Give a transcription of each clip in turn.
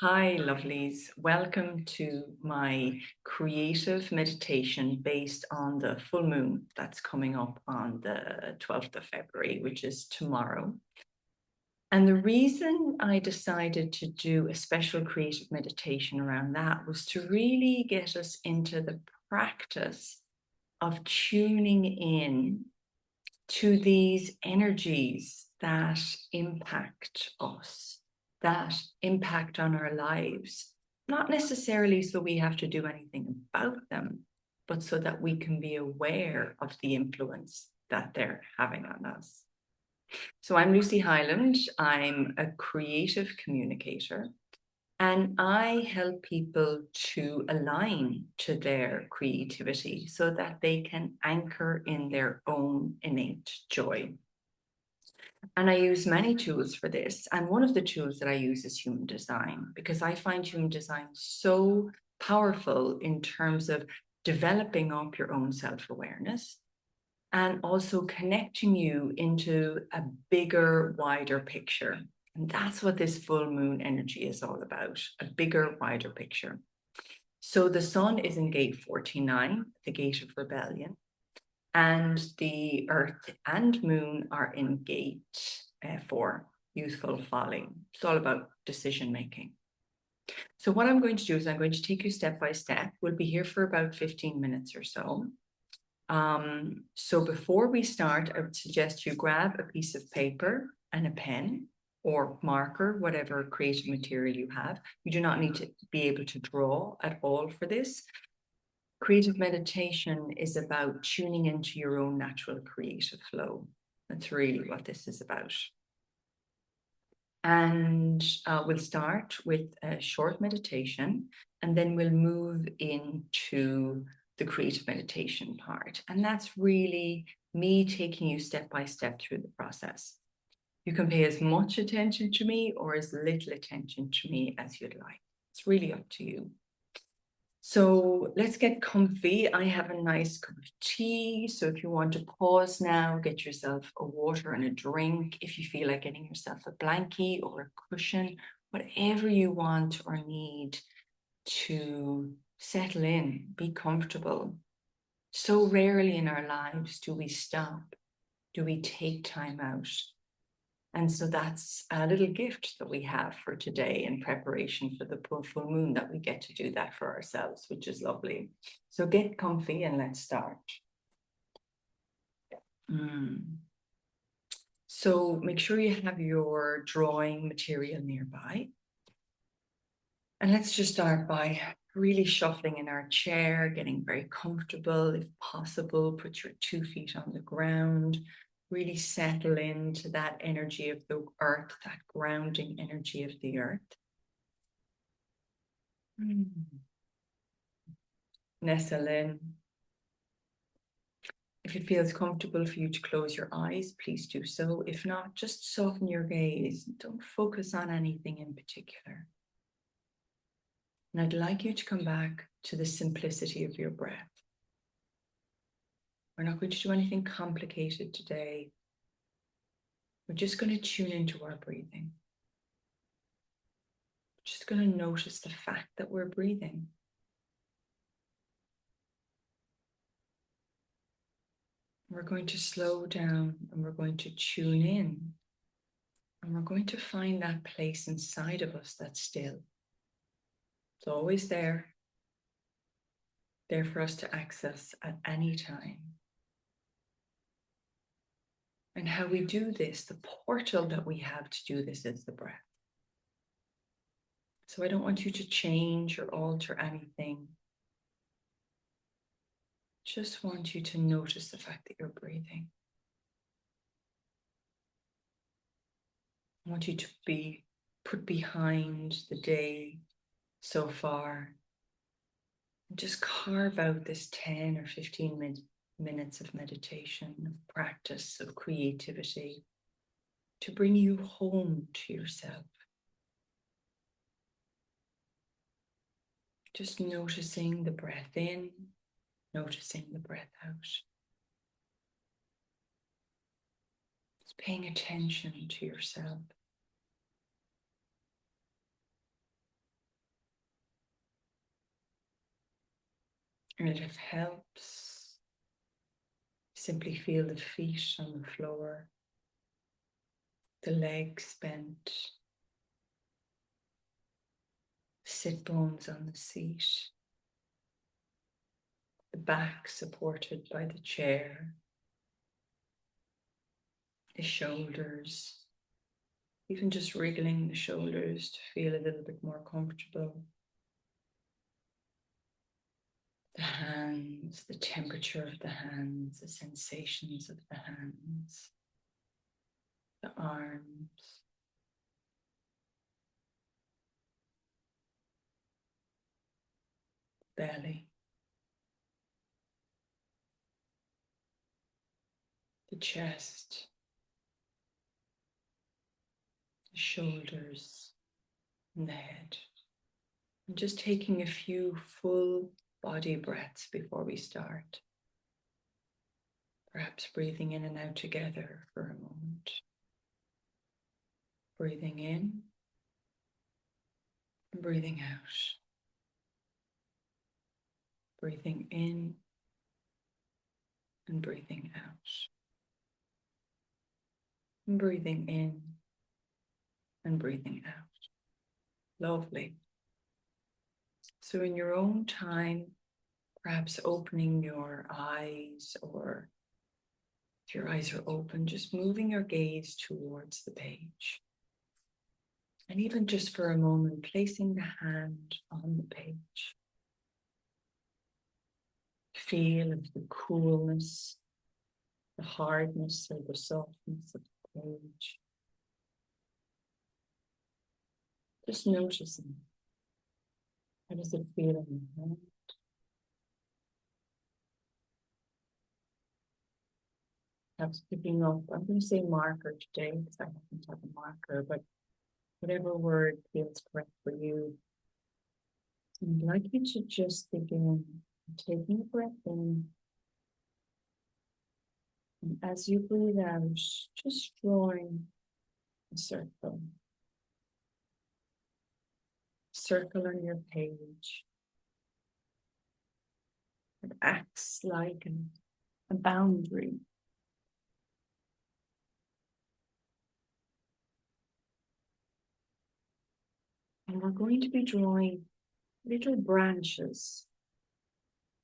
Hi, lovelies. Welcome to my creative meditation based on the full moon that's coming up on the 12th of February, which is tomorrow. And the reason I decided to do a special creative meditation around that was to really get us into the practice of tuning in to these energies that impact us, that impact on our lives, not necessarily so we have to do anything about them, but so that we can be aware of the influence that they're having on us. So I'm Lucy Hyland. I'm a creative communicator. And I help people to align to their creativity so that they can anchor in their own innate joy. And I use many tools for this. And one of the tools that I use is human design, because I find human design so powerful in terms of developing up your own self-awareness and also connecting you into a bigger, wider picture. And that's what this full moon energy is all about, a bigger, wider picture. So the sun is in gate 49, the gate of rebellion, and the earth and moon are in gate 4, youthful folly. It's all about decision making. So what I'm going to do is I'm going to take you step by step. We'll be here for about 15 minutes or so. So before we start, I would suggest you grab a piece of paper and a pen or marker, whatever creative material you have. You do not need to be able to draw at all for this. Creative meditation is about tuning into your own natural creative flow. That's really what this is about. And we'll start with a short meditation, and then we'll move into the creative meditation part. And that's really me taking you step by step through the process. You can pay as much attention to me or as little attention to me as you'd like. It's really up to you. So let's get comfy. I have a nice cup of tea. So if you want to pause now, get yourself a water and a drink. If you feel like getting yourself a blankie or a cushion, whatever you want or need to settle in, be comfortable. So rarely in our lives do we stop, do we take time out. And so that's a little gift that we have for today in preparation for the full moon, that we get to do that for ourselves, which is lovely. So get comfy and let's start. So make sure you have your drawing material nearby. And let's just start by really shuffling in our chair, getting very comfortable. If possible, put your 2 feet on the ground. Really settle into that energy of the earth, that grounding energy of the earth. Nestle in. If it feels comfortable for you to close your eyes, please do so. If not, just soften your gaze. Don't focus on anything in particular. And I'd like you to come back to the simplicity of your breath. We're not going to do anything complicated today. We're just going to tune into our breathing. Just going to notice the fact that we're breathing. We're going to slow down and we're going to tune in. And we're going to find that place inside of us that's still. It's always there for us to access at any time. And how we do this, the portal that we have to do this is the breath. So I don't want you to change or alter anything. Just want you to notice the fact that you're breathing. I want you to be put behind the day so far. And just carve out this 10 or 15 minutes of meditation, of practice, of creativity to bring you home to yourself. Just noticing the breath in, noticing the breath out. Just paying attention to yourself. And if it helps, simply feel the feet on the floor, the legs bent, sit bones on the seat, the back supported by the chair, the shoulders, even just wriggling the shoulders to feel a little bit more comfortable. The hands, the temperature of the hands, the sensations of the hands, the arms, belly, the chest, the shoulders, and the head. And just taking a few full body breaths before we start. Perhaps breathing in and out together for a moment. Breathing in and breathing out. Breathing in and breathing out. And breathing in and breathing out. Lovely. So in your own time, perhaps opening your eyes, or if your eyes are open, just moving your gaze towards the page. And even just for a moment, placing the hand on the page. Feel of the coolness, the hardness, or the softness of the page. Just noticing. How does it feel in your hand? Perhaps picking up, I'm going to say marker today because I haven't had a marker, but whatever word feels correct for you. I'd like you to just begin taking a breath in. And as you breathe out, just drawing a circle. Circle on your page. It acts like a boundary. And we're going to be drawing little branches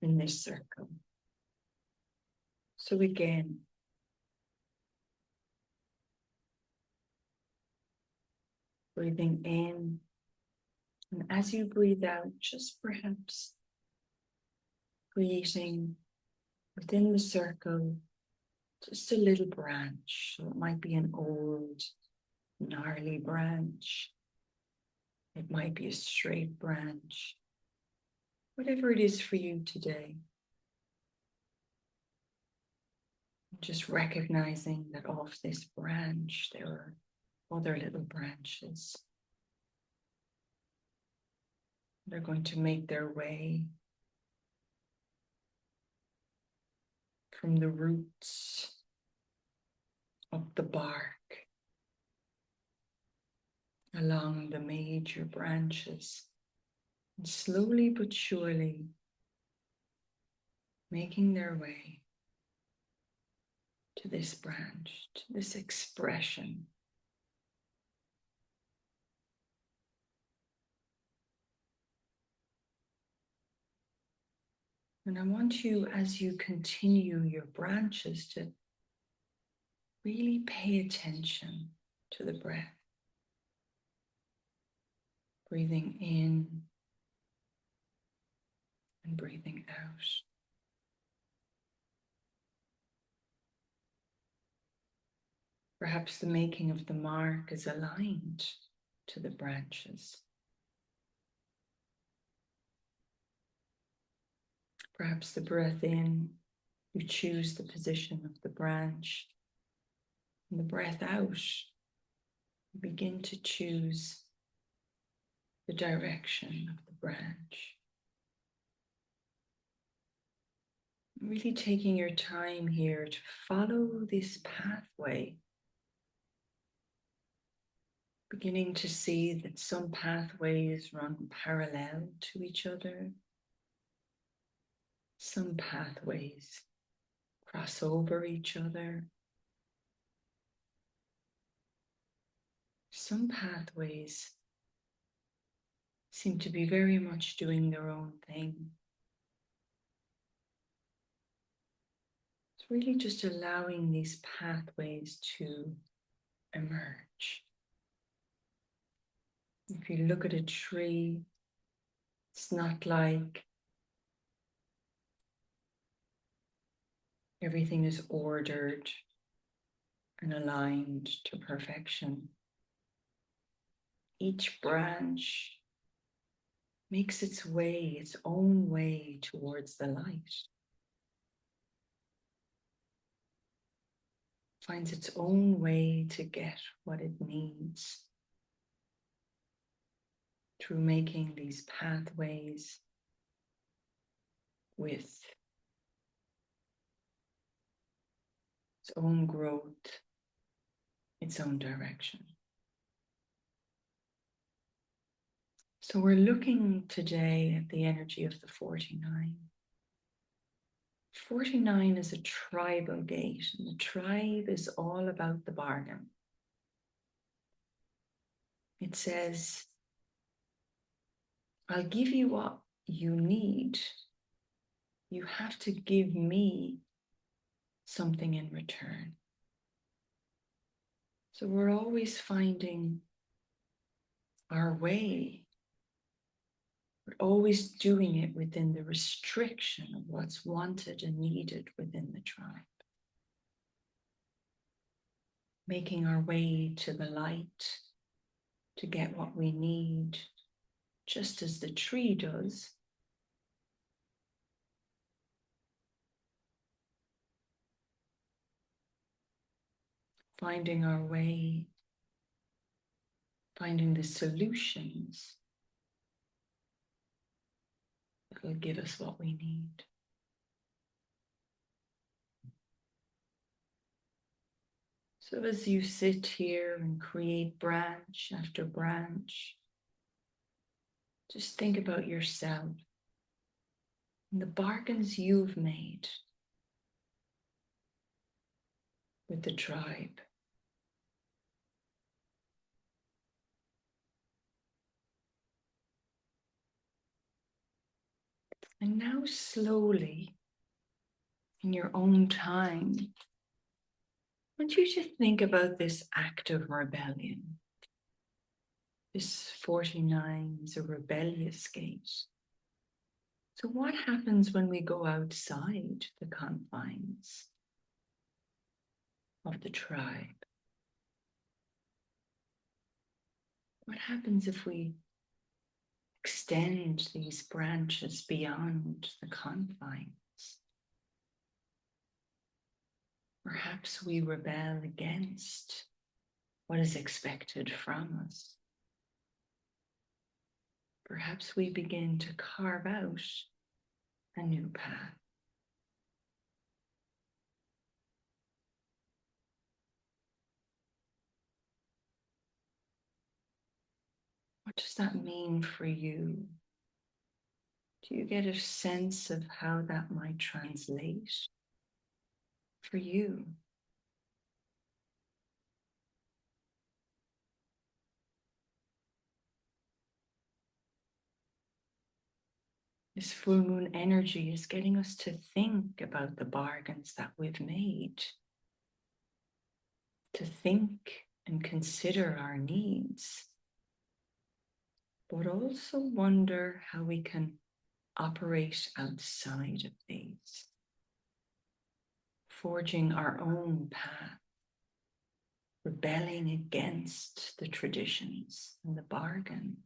in this circle. So again, breathing in, and as you breathe out, just perhaps creating within the circle just a little branch. So it might be an old, gnarly branch. It might be a straight branch. Whatever it is for you today. Just recognizing that off this branch, there are other little branches. They're going to make their way from the roots up the bark, along the major branches, and slowly but surely making their way to this branch, to this expression. And I want you, as you continue your branches, to really pay attention to the breath. Breathing in and breathing out. Perhaps the making of the mark is aligned to the branches. Perhaps the breath in, you choose the position of the branch. And the breath out, you begin to choose the direction of the branch. Really taking your time here to follow this pathway. Beginning to see that some pathways run parallel to each other. Some pathways cross over each other. Some pathways seem to be very much doing their own thing. It's really just allowing these pathways to emerge. If you look at a tree, it's not like everything is ordered and aligned to perfection. Each branch makes its way, its own way towards the light. Finds its own way to get what it needs through making these pathways with its own growth, its own direction. So we're looking today at the energy of the 49. 49 is a tribal gate, and the tribe is all about the bargain. It says, I'll give you what you need. You have to give me something in return. So we're always finding our way. We're always doing it within the restriction of what's wanted and needed within the tribe. Making our way to the light to get what we need, just as the tree does. Finding our way, finding the solutions that will give us what we need. So as you sit here and create branch after branch, just think about yourself and the bargains you've made with the tribe. And now slowly, in your own time, I want you to think about this act of rebellion. This 49 is a rebellious gate. So what happens when we go outside the confines of the tribe? What happens if we extend these branches beyond the confines? Perhaps we rebel against what is expected from us. Perhaps we begin to carve out a new path. What does that mean for you? Do you get a sense of how that might translate for you? This full moon energy is getting us to think about the bargains that we've made, to think and consider our needs, but also wonder how we can operate outside of these, forging our own path, rebelling against the traditions and the bargain,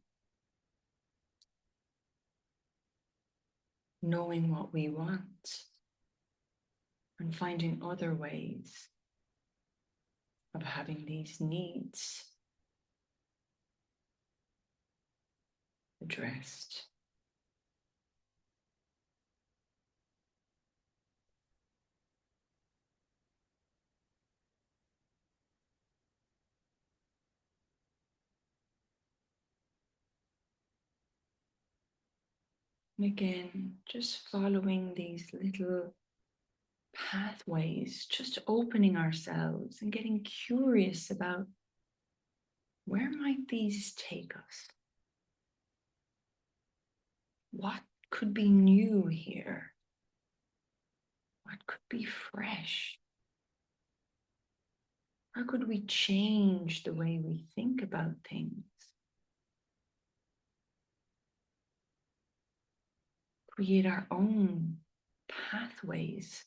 knowing what we want and finding other ways of having these needs addressed. And again, just following these little pathways, just opening ourselves and getting curious about where might these take us? What could be new here? What could be fresh? How could we change the way we think about things? Create our own pathways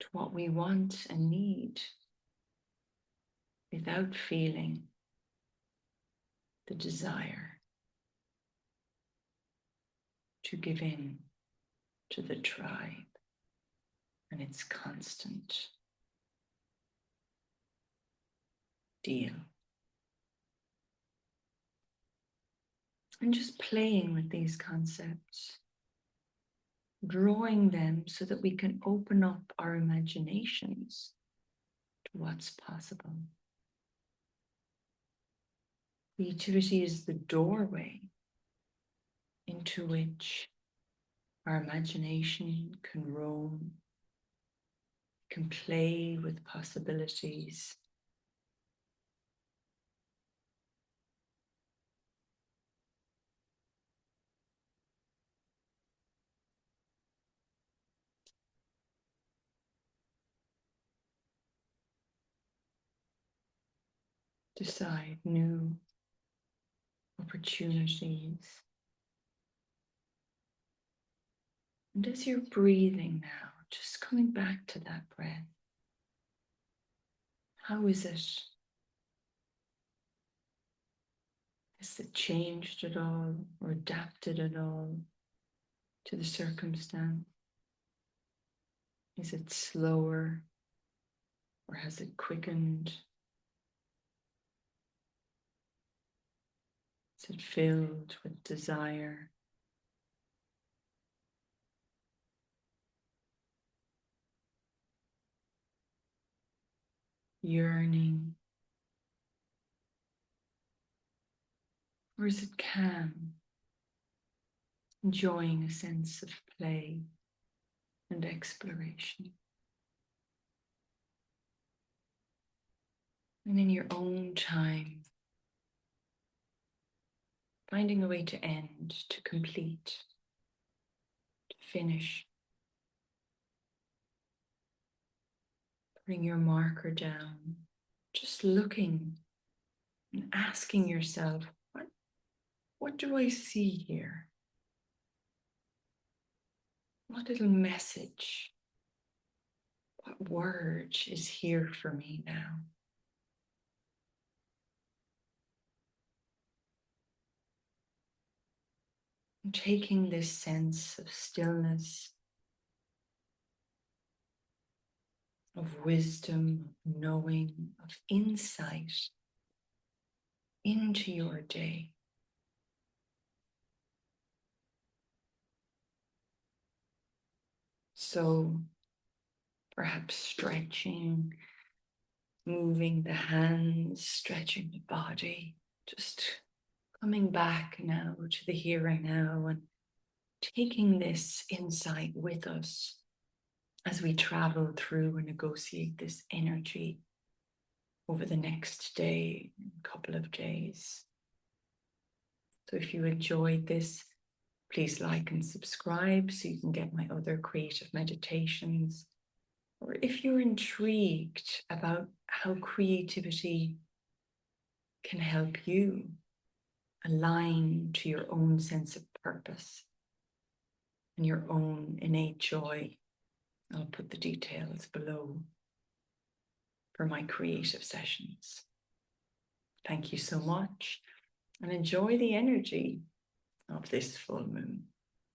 to what we want and need without feeling the desire to give in to the tribe and its constant deal. And just playing with these concepts, drawing them so that we can open up our imaginations to what's possible. Creativity is the doorway into which our imagination can roam, can play with possibilities. Decide new opportunities. And as you're breathing now, just coming back to that breath, how is it? Has it changed at all or adapted at all to the circumstance? Is it slower or has it quickened? Is it filled with desire? Yearning? Or is it calm, enjoying a sense of play and exploration? And in your own time, finding a way to end, to complete, to finish. Putting your marker down, just looking and asking yourself, what do I see here? What little message, what word is here for me now? And taking this sense of stillness, of wisdom, of knowing, of insight into your day. So perhaps stretching, moving the hands, stretching the body, just coming back now to the here and now and taking this insight with us as we travel through and negotiate this energy over the next day, couple of days. So if you enjoyed this, please like and subscribe so you can get my other creative meditations. Or if you're intrigued about how creativity can help you align to your own sense of purpose and your own innate joy, I'll put the details below for my creative sessions. Thank you so much and enjoy the energy of this full moon.